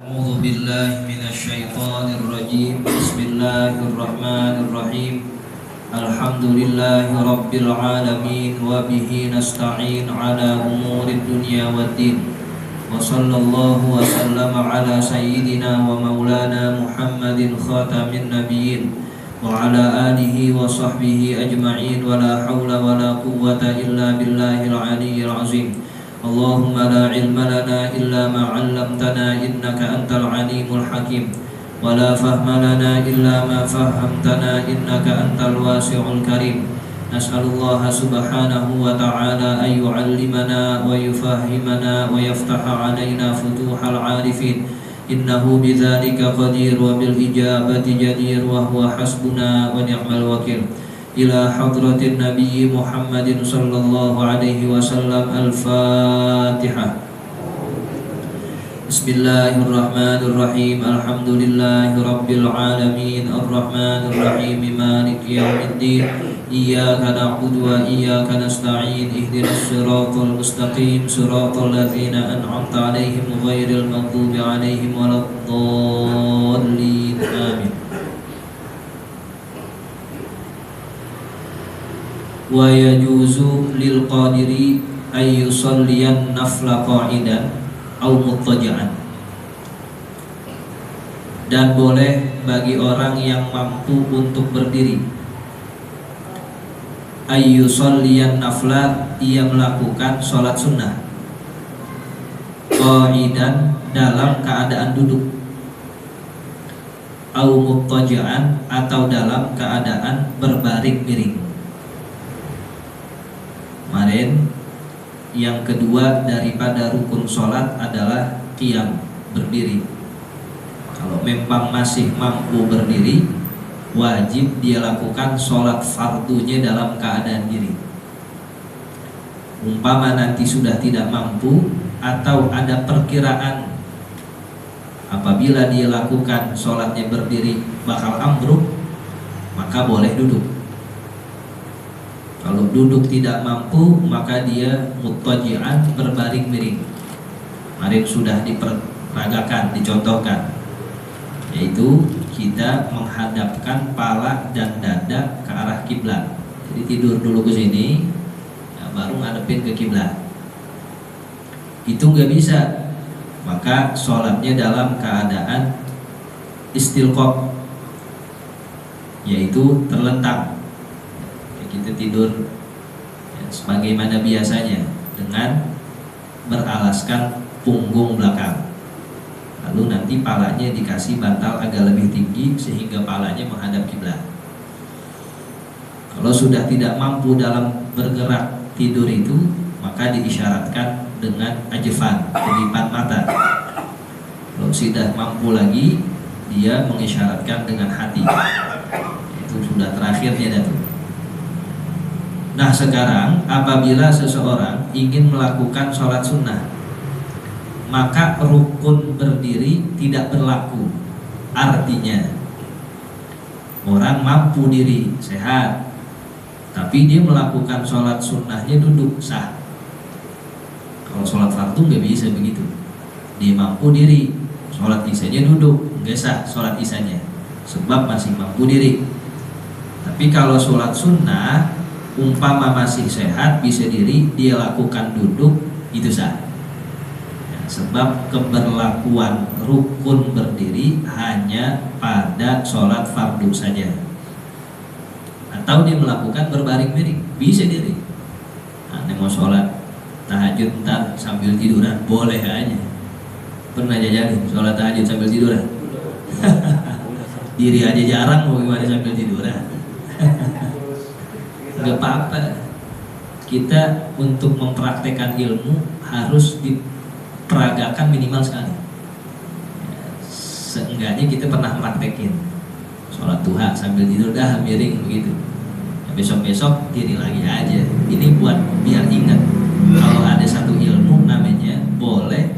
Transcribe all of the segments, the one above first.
A'udzu billahi minasyaitonir rajim. Bismillahirrahmanirrahim. Alhamdulillahi rabbil alamin wa bihi nasta'in ala umurid dunya waddin. Wa sallallahu wa sallama ala sayyidina wa maulana Muhammadin khatamin nabiyyin wa ala alihi wa sahbihi ajma'in wa la hawla wa la quwwata illa billahil aliyyil azim. Allahumma la ilma lana illa ma 'allamtana innaka antal alimul hakim wa la fahma lana illa ma fahamtana innaka antal wasi'ul karim. Nas'alullaha subhanahu wa ta'ala an yu'allimana wa yufahhimana wa yaftaha 'alaina futuhal 'arifin innahu bidzalika qadir wa bil ijabati jadir wa huwa hasbuna wa ni'mal wakil. Ila hadratin Nabi Muhammadin sallallahu alaihi wasallam. Al-Fatihah. Bismillahirrahmanirrahim. Alhamdulillahi rabbil alamin. Ar-Rahmanir Rahim. Maliki yaumiddin. Iyyaka na'budu wa iyyaka nasta'in. Ihdinas siratal mustaqim. Siratal ladzina an'amta 'alaihim ghairil maghdubi 'alaihim waladdallin. Amin. Wa yajuzu lil qadiri ay yusalliyan nafla qa'idan au muttaja'an. Dan boleh bagi orang yang mampu untuk berdiri, ay yusalliyan nafla, ia melakukan sholat sunnah, qa'idan, dalam keadaan duduk, au muttaja'an, atau dalam keadaan berbaring miring. Kemarin yang kedua daripada rukun sholat adalah qiyam, berdiri. Kalau memang masih mampu berdiri, wajib dia lakukan sholat fardunya dalam keadaan diri. Umpama nanti sudah tidak mampu atau ada perkiraan apabila dia lakukan sholatnya berdiri bakal ambruk, maka boleh duduk. Kalau duduk tidak mampu, maka dia muttaji'an, berbaring miring. Kemarin sudah diperagakan, dicontohkan, yaitu kita menghadapkan pala dan dada ke arah kiblat. Jadi tidur dulu ke sini, ya, baru ngadepin ke kiblat. Itu nggak bisa, maka sholatnya dalam keadaan istilqah, yaitu terlentang. Kita tidur ya, sebagaimana biasanya dengan beralaskan punggung belakang. Lalu nanti palanya dikasih bantal agak lebih tinggi sehingga palanya menghadap kiblat. Kalau sudah tidak mampu dalam bergerak tidur itu, maka diisyaratkan dengan ajfan, kedipan mata. Kalau sudah mampu lagi, dia mengisyaratkan dengan hati. Itu sudah terakhirnya datu. Nah sekarang apabila seseorang ingin melakukan sholat sunnah, maka rukun berdiri tidak berlaku. Artinya orang mampu diri, sehat, tapi dia melakukan sholat sunnahnya duduk, sah. Kalau sholat fardu nggak bisa begitu. Dia mampu diri, sholat isanya duduk, nggak sah sholat isanya, sebab masih mampu diri. Tapi kalau sholat sunnah, umpama masih sehat, bisa diri, dia lakukan duduk, itu sah ya, sebab keberlakuan rukun berdiri hanya pada sholat fardu saja. Atau dia melakukan berbaring miring, bisa diri. Nah, ini mau sholat tahajud ntar sambil tiduran, boleh aja. Pernah jajalin sholat tahajud sambil tiduran? Diri aja jarang, mau gimana sambil tiduran? Gak apa-apa. Kita untuk mempraktekkan ilmu harus diperagakan minimal sekali ya, seenggaknya kita pernah praktekin sholat duha sambil tidur, dah miring begitu ya, besok-besok diri lagi aja. Ini buat biar ingat kalau ada satu ilmu namanya boleh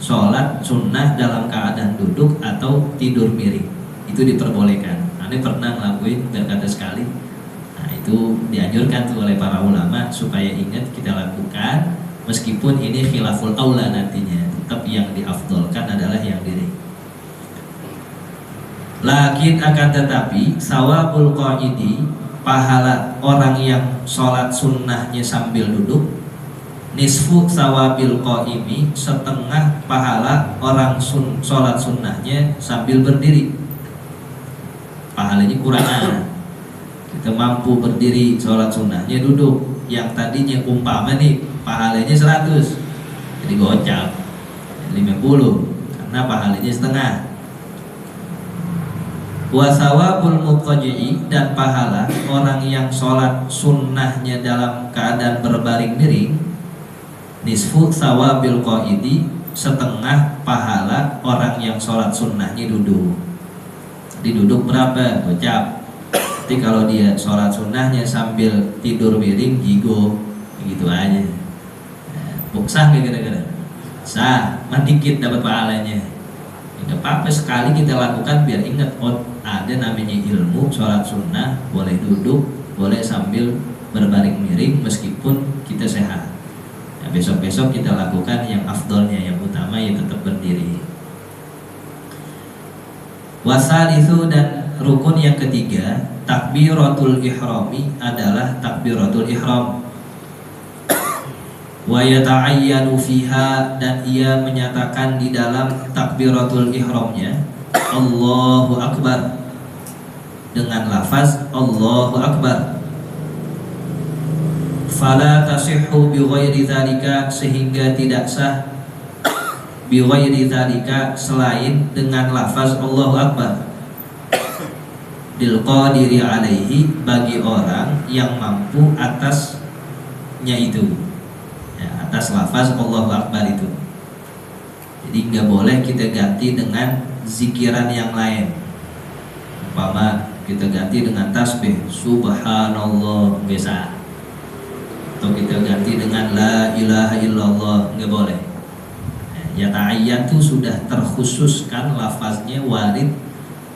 sholat sunnah dalam keadaan duduk atau tidur miring, itu diperbolehkan. Ane pernah ngelakuin berkata sekali. Itu dianjurkan tuh oleh para ulama supaya ingat kita lakukan, meskipun ini khilaful aula nantinya, tetap yang diafdolkan adalah yang diri. Lakin akan tetapi sawabul qaidi, pahala orang yang sholat sunnahnya sambil duduk, nisfu sawabil qaimi, setengah pahala orang sholat sunnahnya sambil berdiri. Pahalanya kurang. Kita mampu berdiri sholat sunnahnya duduk, yang tadinya umpama nih pahalanya 100 jadi gocap 50 karena pahalanya setengah. Wasawabul muqajji, dan pahala orang yang sholat sunnahnya dalam keadaan berbaring miring, nisfu sawabil qaidi, setengah pahala orang yang sholat sunnahnya duduk. Jadi duduk berapa? Gocap. Tapi kalau dia sholat sunnahnya sambil tidur miring, gigo, gitu aja. Sah kira-kira? Sah, dikit dapat pahalanya. Tidak apa-apa, sekali kita lakukan biar ingat, oh ada namanya ilmu sholat sunnah, boleh duduk, boleh sambil berbaring miring meskipun kita sehat. Nah, besok-besok kita lakukan yang afdolnya, yang utama ya tetap berdiri. Wasalisu, dan rukun yang ketiga, takbiratul ihrami, adalah takbiratul ihram. Wa yata'ayyanu fiha, dan ia menyatakan di dalam takbiratul ihramnya Allahu Akbar, dengan lafaz Allahu Akbar. Fala tasihhu bi ghairi dzalika, sehingga tidak sah bi ghairi dzalika, selain dengan lafaz Allahu Akbar, lil qadiri alaihi, bagi orang yang mampu atasnya itu, ya, atas lafaz Allahu Akbar itu. Jadi nggak boleh kita ganti dengan zikiran yang lain. Umpama kita ganti dengan tasbih subhanallah, biasa, atau kita ganti dengan la ilaha illallah, nggak boleh. Ya, ta'ayyan itu sudah terkhususkan lafaznya, warid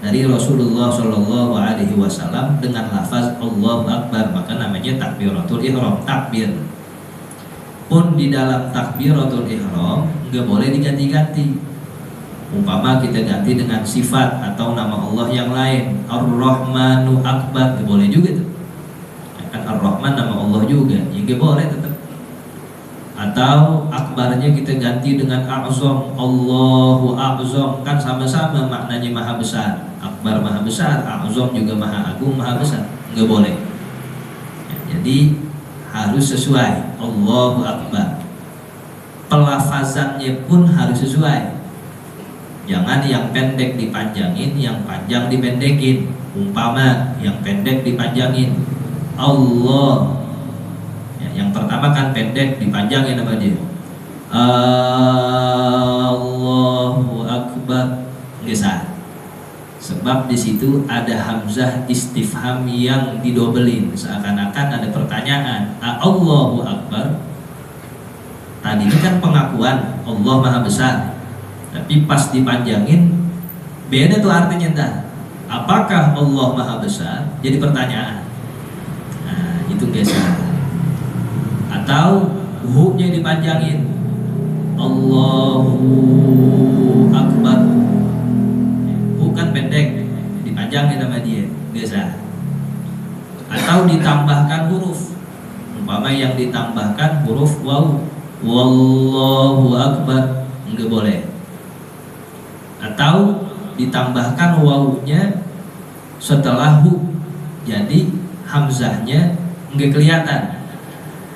dari Rasulullah Shallallahu Alaihi Wasallam dengan lafaz Allahu Akbar, maka namanya takbiratul ihram, takbir. Pun di dalam takbiratul ihram nggak boleh diganti-ganti. Umpama kita ganti dengan sifat atau nama Allah yang lain, Ar-Rahmanu Akbar, nggak boleh juga tuh. Kan Ar-Rahman nama Allah juga, ya nggak boleh tetap. Atau akbarnya kita ganti dengan A'zam, Allahu A'zam, kan sama-sama maknanya maha besar. Akbar maha besar, A'zam juga maha agung, maha besar, nggak boleh. Ya, jadi harus sesuai Allahu Akbar. Pelafazannya pun harus sesuai. Jangan yang pendek dipanjangin, yang panjang dipendekin. Umpama yang pendek dipanjangin Allah, ya, yang pertama kan pendek dipanjangin apa dia? Allahu Akbar, nggak sah. Sebab di situ ada hamzah istifham yang didobelin, seakan-akan ada pertanyaan. Allahu Akbar, tadi ini kan pengakuan Allah maha besar, tapi pas dipanjangin beda tuh artinya. Entah apakah Allah maha besar, jadi pertanyaan. Nah itu geser. Atau hu-nya dipanjangin Allahu Akbar, bukan pendek, dipanjangin sama dia, geser. Atau ditambahkan huruf, umpama yang ditambahkan huruf waw, Wallahu Akbar, enggak boleh. Atau ditambahkan wawunya setelah hu, jadi hamzahnya enggak kelihatan.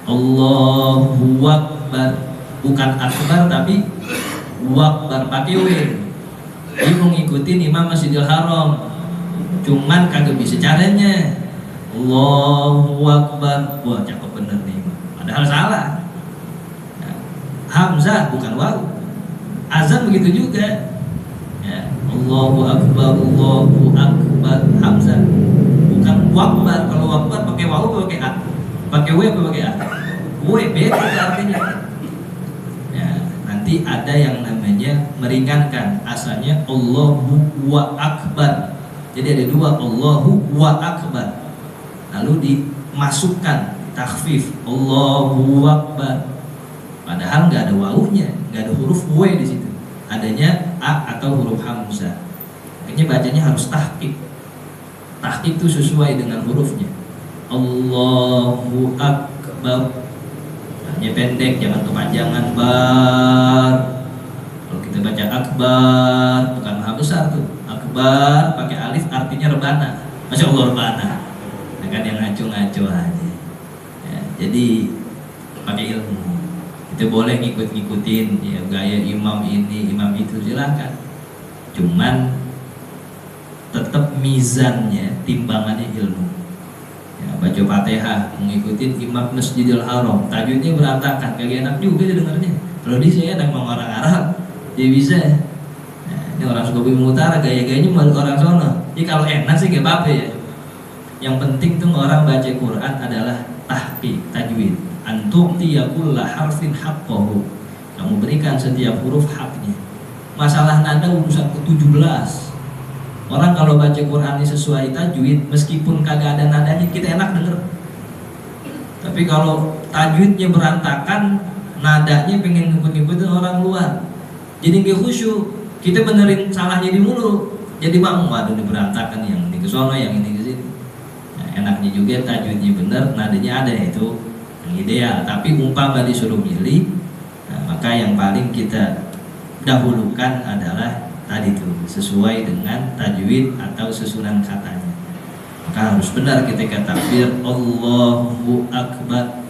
Allahu Akbar, bukan akbar tapi wakbar pakai w. Dia mau ngikutin Imam Masjidil Haram, cuman kagak bisa caranya. Allahu Akbar, wah cakep bener nih, padahal salah. Hamzah bukan waw. Azan begitu juga. Ya, Allahu Akbar, Allahu Akbar, hamzah bukan wakbar. Kalau wakbar pakai waw atau pakai a? Pakai w atau pakai a? W, beda artinya. Ya, nanti ada yang namanya meringankan, asalnya Allahu wa Akbar. Jadi ada dua, Allahu wa Akbar. Lalu dimasukkan takhfif Allahu Akbar. Padahal nggak ada wawunya, nggak ada huruf w di situ. Adanya a atau huruf hamzah. Makanya bacanya harus tahqiq. Tahqiq itu sesuai dengan hurufnya. Allahu Akbar. Hanya pendek, jangan kepanjangan bar. Kalau kita baca akbar, bukan maha besar tuh. Akbar pakai alif artinya rebana. Masya Allah rebana. Nah, kan yang ngaco-ngaco aja. Ya, jadi pakai ilmu. Kita boleh ngikut-ngikutin ya, gaya imam ini, imam itu, silakan. Cuman tetap mizannya, timbangannya ilmu. Ya, baca Fatihah mengikuti imam Masjidil Haram, tajwidnya berantakan, kagak enak juga dengarnya. Kalau di saya enak sama orang Arab, dia bisa. Nah, ini orang Sukabumi Utara gaya-gayanya malu orang sono. Jadi kalau enak sih gak apa-apa ya. Yang penting tuh orang baca Quran adalah tahqiq, tajwid. Antu'ti yakulla harfin haqqahu. Kamu berikan setiap huruf haknya. Masalah nada urusan ke-17. Orang kalau baca Quran ini sesuai tajwid, meskipun kagak ada nadanya kita enak denger. Tapi kalau tajwidnya berantakan, nadanya pengen ngikut-ngikutin orang luar, jadi nggak khusyuk. Kita benerin salahnya di mulut, jadi bang, waduh ini berantakan, yang ini ke sono, yang ini ke sini. Nah, enaknya juga tajwidnya bener, nadanya ada, itu yang ideal. Tapi umpama disuruh milih, nah, maka yang paling kita dahulukan adalah tadi tuh sesuai dengan tajwid atau susunan katanya. Maka harus benar ketika takbir Allahu Akbar.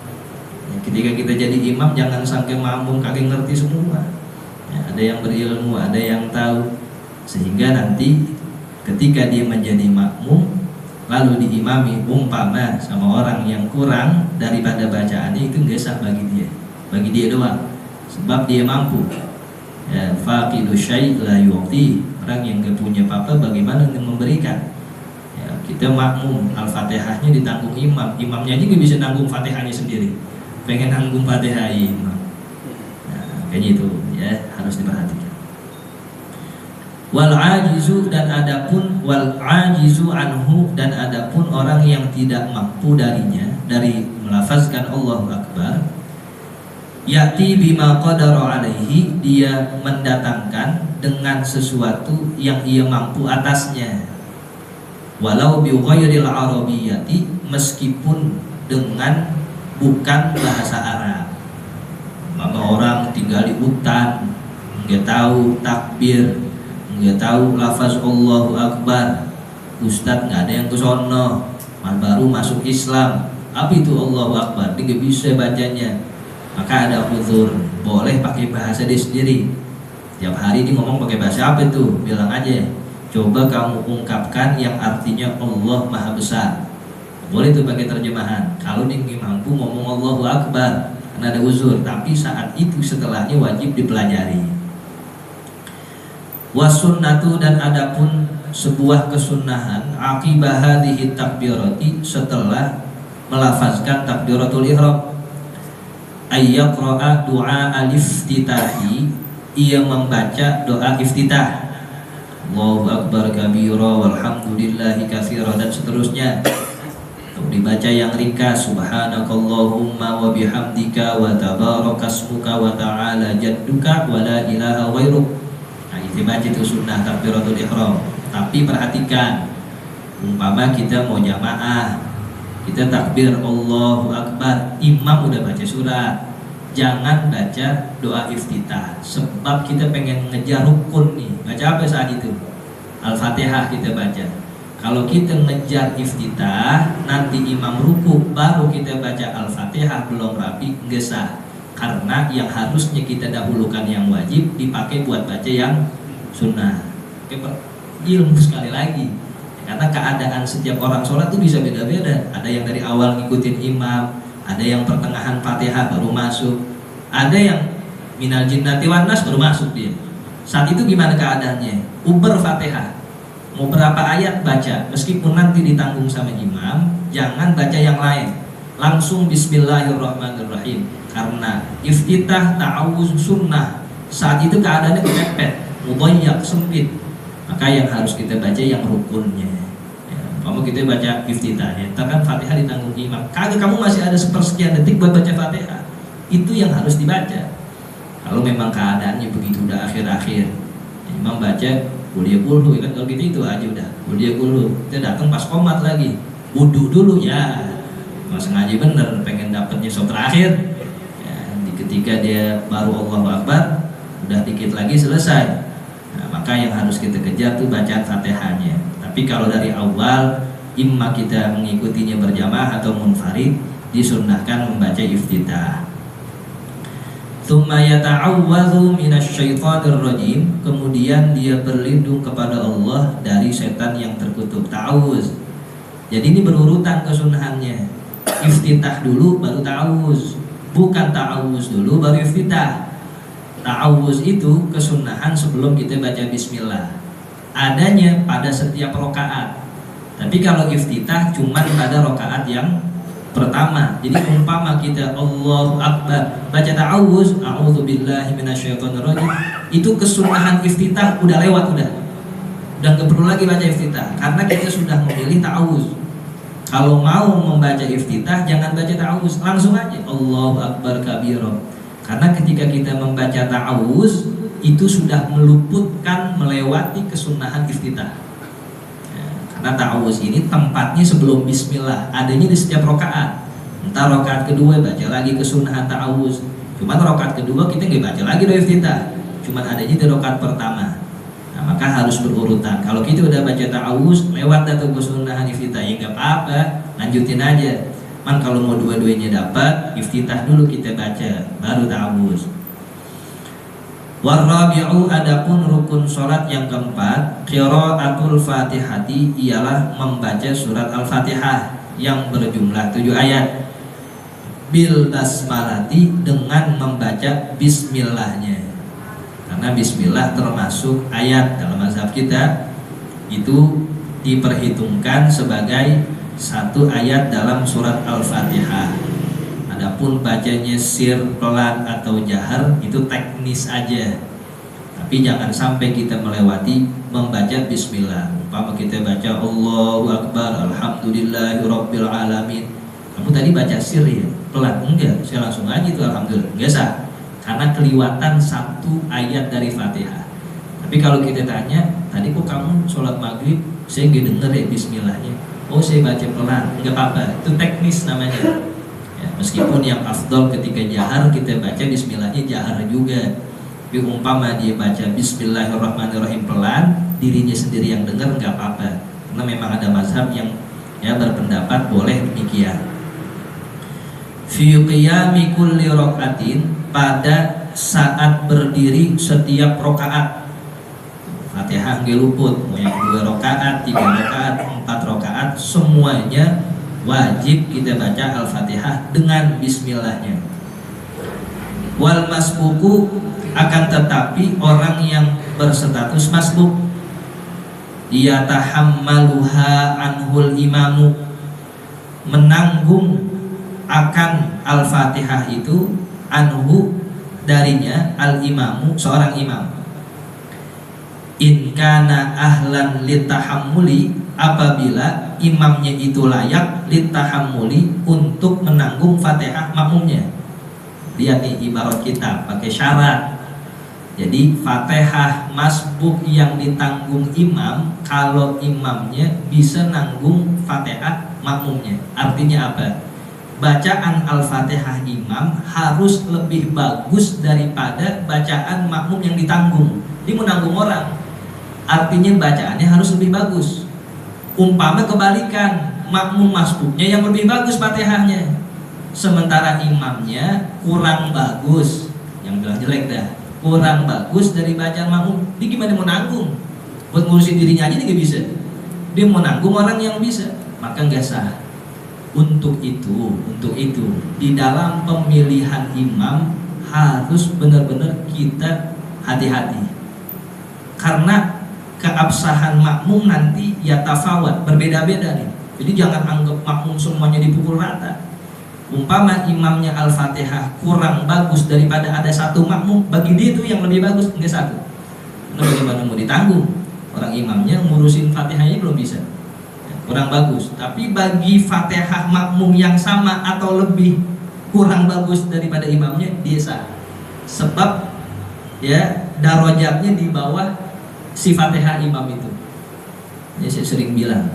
Ya, ketika kita jadi imam jangan sampai makmum kagak ngerti semua. Ya, ada yang berilmu, ada yang tahu, sehingga nanti ketika dia menjadi makmum lalu diimami umpama sama orang yang kurang daripada bacaannya, itu nggak sah bagi dia doang, sebab dia mampu. Ya, faqidu syai' la yu'ti. Orang yang gak punya apa-apa bagaimana memberikan. Ya, kita makmum, Al-Fatihahnya ditanggung imam. Imamnya aja gak bisa nanggung Fatihahnya sendiri, pengen nanggung Fatihah imam. Nah, kayaknya itu ya harus diperhatikan. Wal ajizu, dan adapun wal ajizu anhu, dan adapun orang yang tidak mampu darinya, dari melafazkan Allahu Akbar, ya'ti bima qadara alaihi, dia mendatangkan dengan sesuatu yang ia mampu atasnya, walau bi ghairil arabiyyati, meskipun dengan bukan bahasa Arab. Maka orang tinggal di hutan, nggak tahu takbir, nggak tahu lafaz Allahu Akbar, ustadz nggak ada yang kesono, baru masuk Islam, apa itu Allahu Akbar, dia nggak bisa bacanya. Maka ada uzur, boleh pakai bahasa dia sendiri. Tiap hari dia ngomong pakai bahasa apa itu, bilang aja, coba kamu ungkapkan yang artinya Allah Maha Besar. Boleh tuh pakai terjemahan. Kalau dia mampu ngomong Allahu Akbar, karena ada uzur, tapi saat itu setelahnya wajib dipelajari. Wasunnatu, dan adapun sebuah kesunahan, aqibah hadhihi takbirati, setelah melafazkan takbiratul ihram, ayyaqra'a doa al-iftitahi, ia membaca doa iftitah, Allahu Akbar kabira walhamdulillahi katsira, dan seterusnya. Dibaca yang ringkas, subhanakallahumma wa bihamdika wa tabarakasmuka wa ta'ala jadduka wa la ilaha ghairuk. Nah, itu baca itu sunnah takbiratul ihram. Tapi perhatikan, umpama kita mau jamaah, kita takbir Allahu Akbar, imam udah baca surat, jangan baca doa iftitah, sebab kita pengen ngejar rukun nih. Baca apa saat itu? Al-Fatihah kita baca. Kalau kita ngejar iftitah, nanti imam ruku baru kita baca Al-Fatihah, belum rapi, nggak sah. Karena yang harusnya kita dahulukan yang wajib dipakai buat baca yang sunnah. Ilmu sekali lagi. Karena keadaan setiap orang sholat itu bisa beda-beda. Ada yang dari awal ngikutin imam, ada yang pertengahan Fatihah baru masuk, ada yang minal jinnati wan nas baru masuk dia. Saat itu gimana keadaannya? Uber Fatihah, mau berapa ayat baca, meskipun nanti ditanggung sama imam, jangan baca yang lain, langsung Bismillahirrahmanirrahim. Karena iftitah ta'awuz sunnah, saat itu keadaannya kepepet, mudayyak, sempit. Maka yang harus kita baca yang rukunnya. Ya, kamu kita baca iftitahnya, kan Fatihah ditanggung imam. Kagak, kamu masih ada sepersekian detik buat baca Fatihah. Itu yang harus dibaca. Kalau memang keadaannya begitu udah akhir-akhir, imam baca kuliah kulhu kan, kalau gitu itu aja udah kuliah kulhu. Kita datang pas komat lagi, wudhu dulu ya, mas ngaji bener pengen dapetnya shot terakhir ya, ketika dia baru Allahu Akbar udah dikit lagi selesai. Nah, maka yang harus kita kejar tuh bacaan Fatihahnya. Tapi kalau dari awal imma kita mengikutinya berjamaah atau munfarid, disunnahkan membaca iftitah. Tsumma yata'awwadzu minasyaitonir rajim, kemudian dia berlindung kepada Allah dari setan yang terkutuk. Ta'awuz. Jadi ini berurutan kesunahannya. Iftitah dulu baru ta'awuz, bukan ta'awuz dulu baru iftitah. Ta'awuz itu kesunahan sebelum kita baca bismillah. Adanya pada setiap rakaat. Tapi kalau iftitah cuma pada rakaat yang pertama. Jadi umpama kita Allahu Akbar baca ta'awuz, a'udzubillahi minasyaitonirrajim, itu kesunahan iftitah udah lewat, udah nggak perlu lagi baca iftitah karena kita sudah memilih ta'awuz. Kalau mau membaca iftitah jangan baca ta'awuz, langsung aja Allahu Akbar kabira. Karena ketika kita membaca ta'awuz itu sudah meluputkan, melewati kesunahan iftitah. Nah, ta'awuz ini tempatnya sebelum bismillah, adanya di setiap rakaat. Entah rakaat kedua baca lagi kesunahan ta'awuz. Cuman rakaat kedua kita nggak baca lagi doa iftitah, cuman adanya di rakaat pertama. Nah, maka harus berurutan. Kalau kita udah baca ta'awuz lewat atau kesunahan iftitah ya nggak apa-apa, lanjutin aja. Man kalau mau dua-duanya dapat, iftitah dulu kita baca, baru ta'awuz. Warabi'u, adapun rukun sholat yang keempat, qiraatul fatihati, ialah membaca surat al-fatihah yang berjumlah 7 ayat, bil basmalati, dengan membaca bismillahnya. Karena bismillah termasuk ayat dalam mazhab kita, itu diperhitungkan sebagai satu ayat dalam surat al-fatihah. Adapun bacanya sir, pelan atau jahar itu teknis aja. Tapi jangan sampai kita melewati membaca bismillah. Umpama kita baca Allahu Akbar, alhamdulillahirabbil alamin. Kamu tadi baca sir ya, pelan? Enggak, saya langsung aja itu alhamdulillah. Biasa. Karena keliwatan satu ayat dari Fatihah. Tapi kalau kita tanya, tadi kok kamu sholat maghrib saya nggak denger ya bismillahnya. Oh, saya baca pelan. Enggak apa-apa. Itu teknis namanya. Meskipun yang afdol ketika jahar kita baca bismillahnya jahar juga. Tapi umpama dia baca bismillahirrahmanirrahim pelan, dirinya sendiri yang dengar nggak apa-apa. Karena memang ada mazhab yang berpendapat boleh demikian. Fi qiyami kulli rakaatin, pada saat berdiri setiap rakaat. Fatihah nggak luput, mau yang 2 rakaat, 3 rakaat, 4 rakaat, semuanya wajib kita baca Al-Fatihah dengan bismillahnya. Wal masbuku, akan tetapi orang yang berstatus masbuk, dia tahammaluha anhul imamu, menanggung akan Al-Fatihah itu, anhu darinya, al-imamu seorang imam. In kana ahlan litahammuli, apabila imamnya itu layak litahammuli, untuk menanggung Fatihah makmumnya. Lihat nih ibarat kita pakai syarat. Jadi Fatihah masbuk yang ditanggung imam, kalau imamnya bisa nanggung Fatihah makmumnya. Artinya apa? Bacaan Al-Fatihah imam harus lebih bagus daripada bacaan makmum yang ditanggung. Dia menanggung orang, artinya bacaannya harus lebih bagus. Umpama kebalikan, makmum masbuknya yang lebih bagus Fatihahnya, sementara imamnya kurang bagus, yang bilang jelek dah, kurang bagus dari bacaan makmum, dia gimana mau nanggung? Buat ngurusin dirinya aja dia gak bisa, dia mau nanggung orang yang bisa, maka gak sah. Untuk itu di dalam pemilihan imam harus benar-benar kita hati-hati, karena keabsahan makmum nanti ya tafawat, berbeda-beda nih. Jadi jangan anggap makmum semuanya dipukul rata. Umpama imamnya Al-Fatihah kurang bagus daripada ada satu makmum, bagi dia itu yang lebih bagus enggak satu. Karena bagaimana mau ditanggung? Orang imamnya ngurusin Fatihahnya belum bisa, kurang bagus. Tapi bagi Fatihah makmum yang sama atau lebih kurang bagus daripada imamnya, dia sah. Sebab ya darajatnya di bawah si Fatihah imam itu. Ya, saya sering bilang,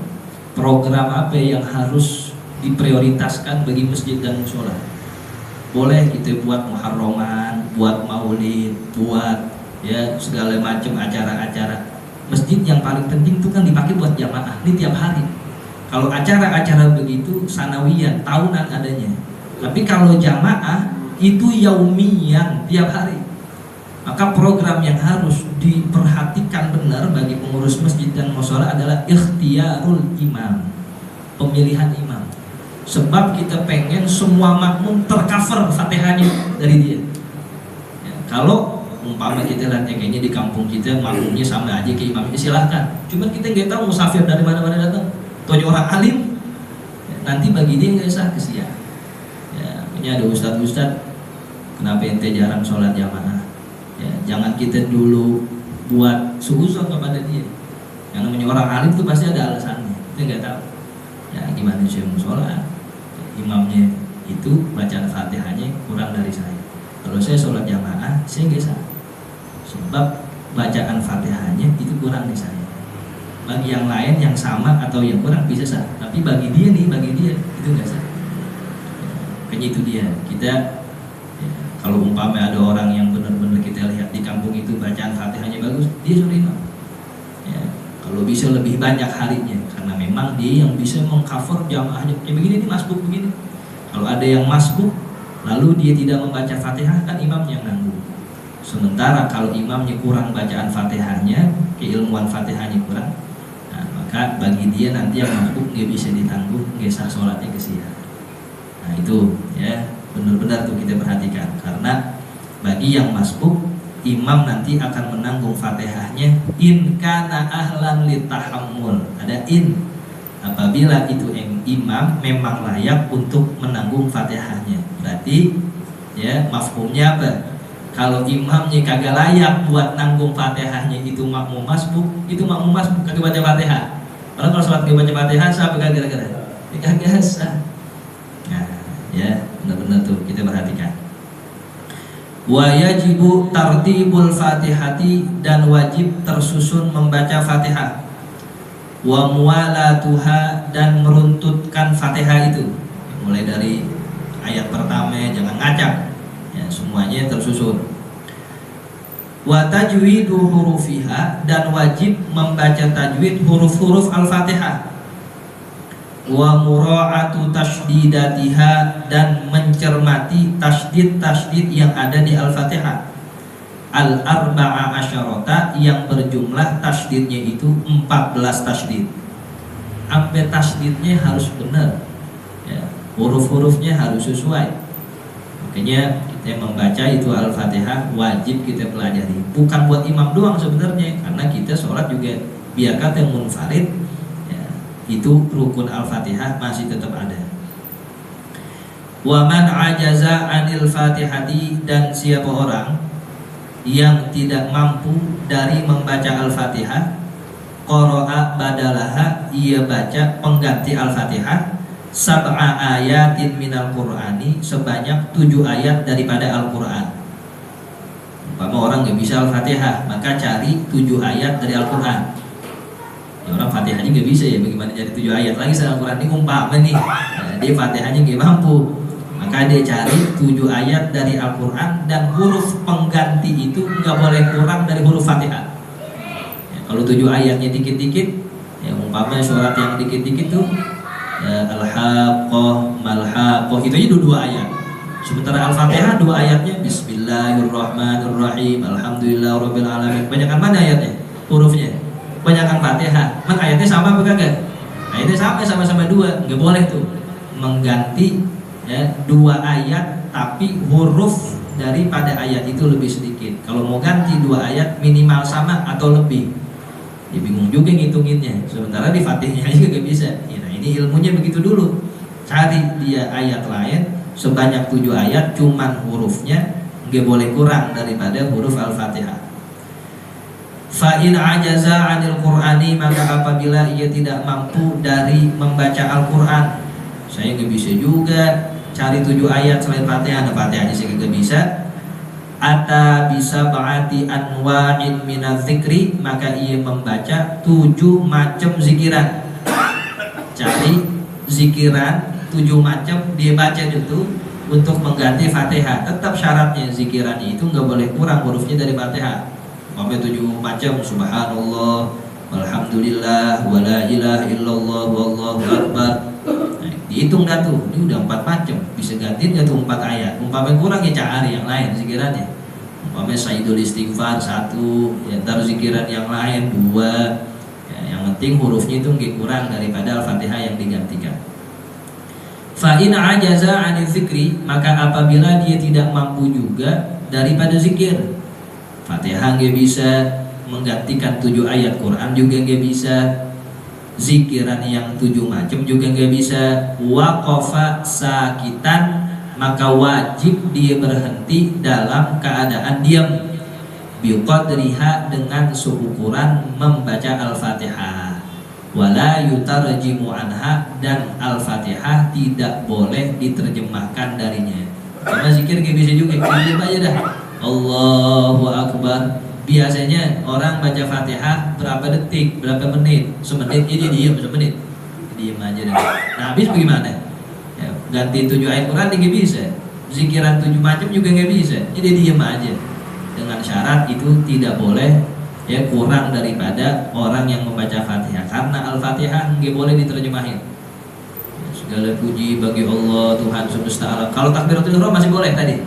program apa yang harus diprioritaskan bagi masjid dan musola? Boleh kita buat muharraman, buat maulid, buat ya segala macam acara-acara. Masjid yang paling penting itu kan dipakai buat jamaah, ini tiap hari. Kalau acara-acara begitu sanawiyan, tahunan adanya. Tapi kalau jamaah itu yaumiyan, tiap hari. Maka program yang harus diperhatikan benar bagi pengurus masjid dan mushola adalah ikhtiyarul imam, pemilihan imam. Sebab kita pengen semua makmum tercover Fatihahnya dari dia. Ya, kalau umpama kita lihat kayaknya di kampung kita makmumnya sama aja ke imamnya, silahkan. Cuma kita nggak tahu musafir dari mana-mana datang. Tuanya orang alim, ya, nanti bagi dia nggak sah kesian. Ya, punya ada ustadz, kenapa ente jarang sholat jamaah? Ya, jangan kita dulu buat suuzon kepada dia. Yang namanya orang alim itu pasti ada alasannya. Kita nggak tahu. Ya gimana sih mau sholat? Imamnya itu bacaan Fatihahnya kurang dari saya. Kalau saya sholat jamaah, saya nggak sah. Sebab bacaan Fatihahnya itu kurang dari saya. Bagi yang lain yang sama atau yang kurang bisa sah. Tapi bagi dia itu nggak sah. Kayaknya itu dia. Kita kalau umpama ada orang yang benar-benar kita lihat di kampung itu bacaan Fatihahnya bagus, dia suruh imam. Ya, kalau bisa lebih banyak harinya, karena memang dia yang bisa mengcover jamaahnya. Kayak begini nih masbuk begini. Kalau ada yang masbuk, lalu dia tidak membaca Fatihah, kan imamnya yang nanggung. Sementara kalau imamnya kurang bacaan Fatihahnya, keilmuan Fatihahnya kurang, nah, maka bagi dia nanti yang masbuk nggak bisa ditanggung, nggak sah sholatnya kesia. Nah itu ya. Benar-benar tuh kita perhatikan, karena bagi yang masbuk imam nanti akan menanggung Fatihahnya in kana ahlan litahammul. Ada in, apabila itu imam memang layak untuk menanggung Fatihahnya. Berarti ya mafhumnya apa? Kalau imamnya kagak layak buat nanggung Fatihahnya, itu makmum masbuk kagak baca Fatihah. Kalau sholat kagak baca Fatihah sah apa gara-gara? Kagak sah. Nah, ya benar-benar tuh kita perhatikan. Wa yajibu tartibul Fatihati, dan wajib tersusun membaca Fatihah. Wa muwalatuha, dan meruntutkan Fatihah itu. Mulai dari ayat pertama, jangan ngacak. Ya, semuanya tersusun. Wa tajwidu hurufiha, dan wajib membaca tajwid huruf-huruf Al-Fatihah. Wa mura'atu tasydidatiha, dan mencermati tasydid yang ada di Al-Fatihah. Al-arba'a asyarata, yang berjumlah tasydidnya itu 14 tasydid. Sampai tasydidnya harus benar ya, huruf-hurufnya harus sesuai. Makanya kita membaca itu Al-Fatihah wajib kita pelajari. Bukan buat imam doang sebenarnya, karena kita sholat juga biar kata munfarid itu rukun Al-Fatihah masih tetap ada. Wa man ajaza 'anil Fatihati, dan siapa orang yang tidak mampu dari membaca Al-Fatihah, qara'a badalaha, ia baca pengganti Al-Fatihah, sab'a ayatin minal Qur'ani, sebanyak 7 ayat daripada Al-Qur'an. Umpama orang nggak bisa Al-Fatihah, maka cari 7 ayat dari Al-Qur'an. Ya, orang Fatihahnya nggak bisa, ya bagaimana jadi 7 ayat lagi soal Al-Quran ini umpama nih, nah, dia Fatihahnya nggak mampu, maka dia cari 7 ayat dari Al-Quran, dan huruf pengganti itu nggak boleh kurang dari huruf Fatihah. Ya, kalau 7 ayatnya dikit-dikit, ya umpama surat yang dikit-dikit tuh ya, Al-Haqqah, Mal-Haqqah, itu aja 2 ayat. Sementara Al-Fatihah 2 ayatnya Bismillahirrahmanirrahim, Alhamdulillahirabbil alamin. Banyakan mana ayatnya? Hurufnya banyakan Fatihah. Man ayatnya sama apa kagak? Ayatnya sama-sama 2. Nggak boleh tuh mengganti ya 2 ayat tapi huruf daripada ayat itu lebih sedikit. Kalau mau ganti 2 ayat minimal sama atau lebih. Ya bingung juga ngitunginnya. Sementara di Fatihahnya juga nggak bisa. Ya, nah ini ilmunya begitu dulu. Cari dia ayat lain sebanyak 7 ayat, cuman hurufnya nggak boleh kurang daripada huruf Al-Fatihah. Fa'in ajaza 'anil Qur'ani, maka apabila ia tidak mampu dari membaca Al-Quran, saya nggak bisa juga cari 7 ayat selain Fatihah, ada Fatihah aja saya nggak bisa. ata bisa ba'ati anwa'in minaz zikri, maka ia membaca 7 macam zikiran. Cari zikiran 7 macam dia baca itu untuk mengganti Fatihah. Tetap syaratnya zikiran itu nggak boleh kurang hurufnya dari Fatihah. Sampai 7 macam, subhanallah, alhamdulillah, wala ilaha illallah, wallahu akbar. Nah, dihitung dah tuh, ini udah 4 macam, bisa gantiin dah tuh 4 ayat. Umpamanya kurang ya cari yang lain zikirannya. Umpamanya sayyidul istighfar 1, ya taruh zikiran yang lain 2. Yang penting hurufnya itu nggak kurang daripada Al-Fatihah yang digantikan. Fa in ajaza 'anil zikri, maka apabila dia tidak mampu juga daripada zikir, Fatihah nggak bisa, menggantikan 7 ayat Quran juga nggak bisa, zikiran yang 7 macam juga nggak bisa, waqafa sakitan, maka wajib dia berhenti dalam keadaan diam, biqadriha, dengan seukuran membaca Al-Fatihah, wala yutarjimu anha, dan Al-Fatihah tidak boleh diterjemahkan darinya. Karena zikir gak bisa juga, diam aja dah, Allahu Akbar. Biasanya orang baca Fatihah berapa detik, berapa menit, semenit, ini diam semenit, diam aja dah. Nah habis bagaimana? Ya, ganti 7 ayat Quran gak bisa, zikiran 7 macam juga gak bisa, jadi diam aja. Dengan syarat itu tidak boleh ya kurang daripada orang yang membaca Fatihah, karena Al-Fatihah nggak boleh diterjemahin. Segala puji bagi Allah Tuhan semesta alam. Kalau takbiratul ihram masih boleh tadi.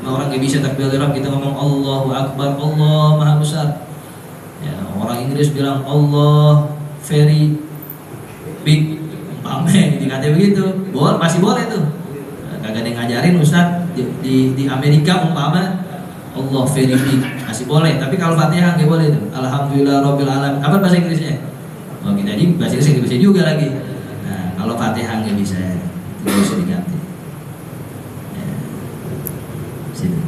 Cuma orang nggak bisa takbiratul ihram, kita ngomong Allahu Akbar, Allah Maha Besar. Ya, orang Inggris bilang Allah very big, umpamanya dikata begitu, masih boleh tuh. Kagak ada yang ngajarin Ustaz di Amerika umpama Allah very big, masih boleh. Tapi kalau Fatihah nggak boleh tuh. Alhamdulillah Rabbil Alamin. Apa bahasa Inggrisnya? Oh kita ini bahasa Inggris nggak bisa juga lagi. Nah kalau Fatihah nggak bisa, itu bisa diganti. Ya. Sini.